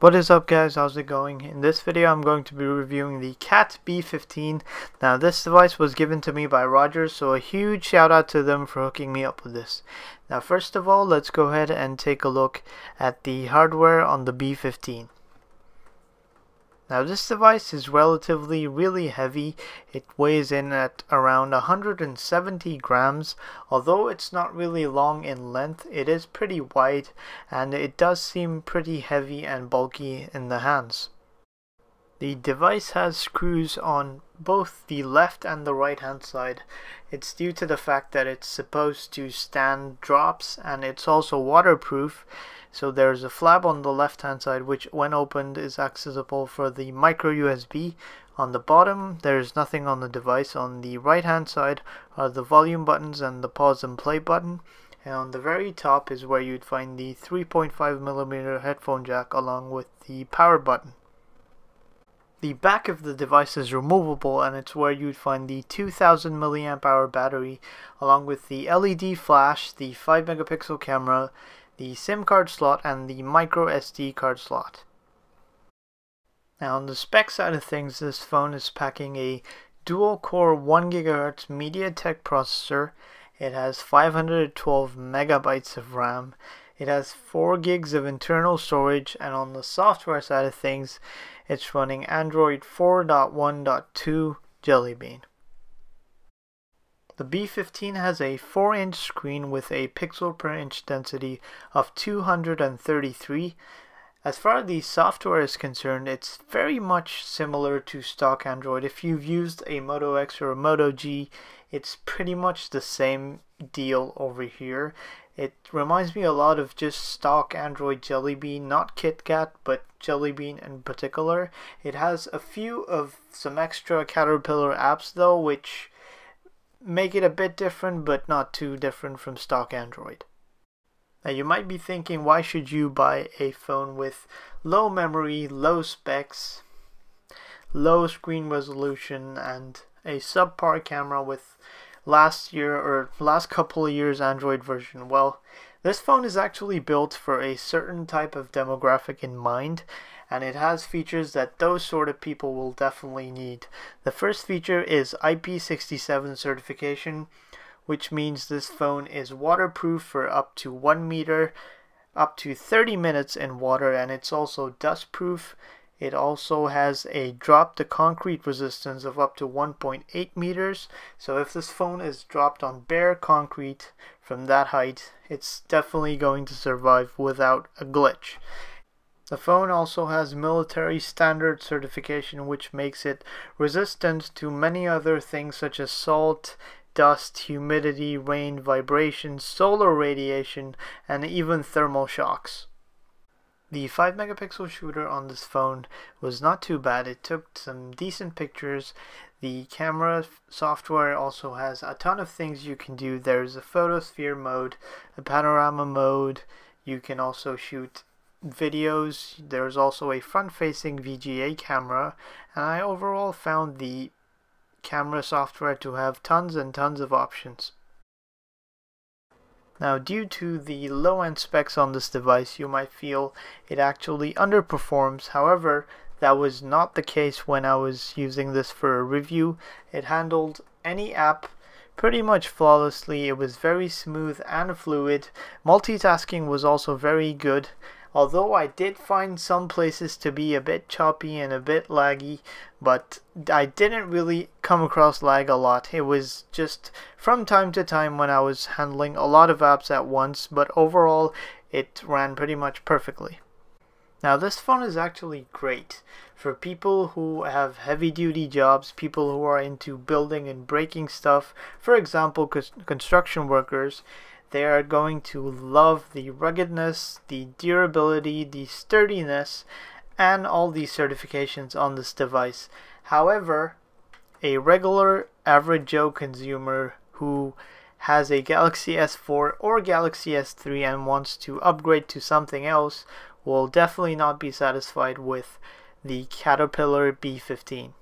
What is up, guys? How's it going? In this video I'm going to be reviewing the CAT B15. Now this device was given to me by Rogers, so a huge shout out to them for hooking me up with this. Now first of all, let's go ahead and take a look at the hardware on the B15. Now this device is relatively really heavy. It weighs in at around 170 grams. Although it's not really long in length, it is pretty wide and it does seem pretty heavy and bulky in the hands. The device has screws on both the left and the right hand side. It's due to the fact that it's supposed to stand drops, and it's also waterproof. So there's a flap on the left hand side which when opened is accessible for the micro USB. On the bottom there's nothing on the device. On the right hand side are the volume buttons and the pause and play button. And on the very top is where you'd find the 3.5mm headphone jack along with the power button. The back of the device is removable, and it's where you'd find the 2000 mAh battery along with the LED flash, the 5-megapixel camera, the SIM card slot, and the micro SD card slot. Now on the spec side of things, this phone is packing a dual-core 1 GHz MediaTek processor. It has 512 megabytes of RAM. It has 4 gigs of internal storage, and on the software side of things, it's running Android 4.1.2 Jelly Bean. The B15 has a 4-inch screen with a pixel per inch density of 233. As far as the software is concerned, it's very much similar to stock Android. If you've used a Moto X or a Moto G, it's pretty much the same deal over here. It reminds me a lot of just stock Android Jelly Bean, not KitKat, but Jelly Bean in particular. It has a few of some extra Caterpillar apps though, which make it a bit different, but not too different from stock Android. Now you might be thinking, why should you buy a phone with low memory, low specs, low screen resolution, and a subpar camera with last couple of years Android version? Well, this phone is actually built for a certain type of demographic in mind, and it has features that those sort of people will definitely need. The first feature is IP67 certification, which means this phone is waterproof for up to 1 meter, up to 30 minutes in water, and it's also dustproof. It also has a drop to concrete resistance of up to 1.8 meters. So if this phone is dropped on bare concrete from that height, it's definitely going to survive without a glitch. The phone also has military standard certification, which makes it resistant to many other things such as salt, dust, humidity, rain, vibration, solar radiation, and even thermal shocks. The 5-megapixel shooter on this phone was not too bad. It took some decent pictures. The camera software also has a ton of things you can do. There's a photosphere mode, a panorama mode. You can also shoot videos. There's also a front-facing VGA camera, and I overall found the camera software to have tons and tons of options. Now, due to the low-end specs on this device, you might feel it actually underperforms. However, that was not the case when I was using this for a review. It handled any app pretty much flawlessly. It was very smooth and fluid. Multitasking was also very good. Although I did find some places to be a bit choppy and a bit laggy, but I didn't really come across lag a lot. It was just from time to time when I was handling a lot of apps at once, but overall it ran pretty much perfectly. Now this phone is actually great for people who have heavy duty jobs, people who are into building and breaking stuff, for example construction workers. They are going to love the ruggedness, the durability, the sturdiness, and all these certifications on this device. However, a regular average Joe consumer who has a Galaxy S4 or Galaxy S3 and wants to upgrade to something else will definitely not be satisfied with the Caterpillar B15.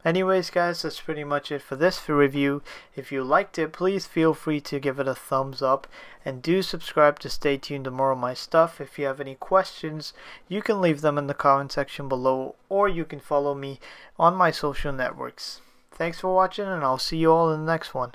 Anyways guys, that's pretty much it for this review. If you liked it, please feel free to give it a thumbs up, and do subscribe to stay tuned to more of my stuff. If you have any questions, you can leave them in the comment section below, or you can follow me on my social networks. Thanks for watching, and I'll see you all in the next one.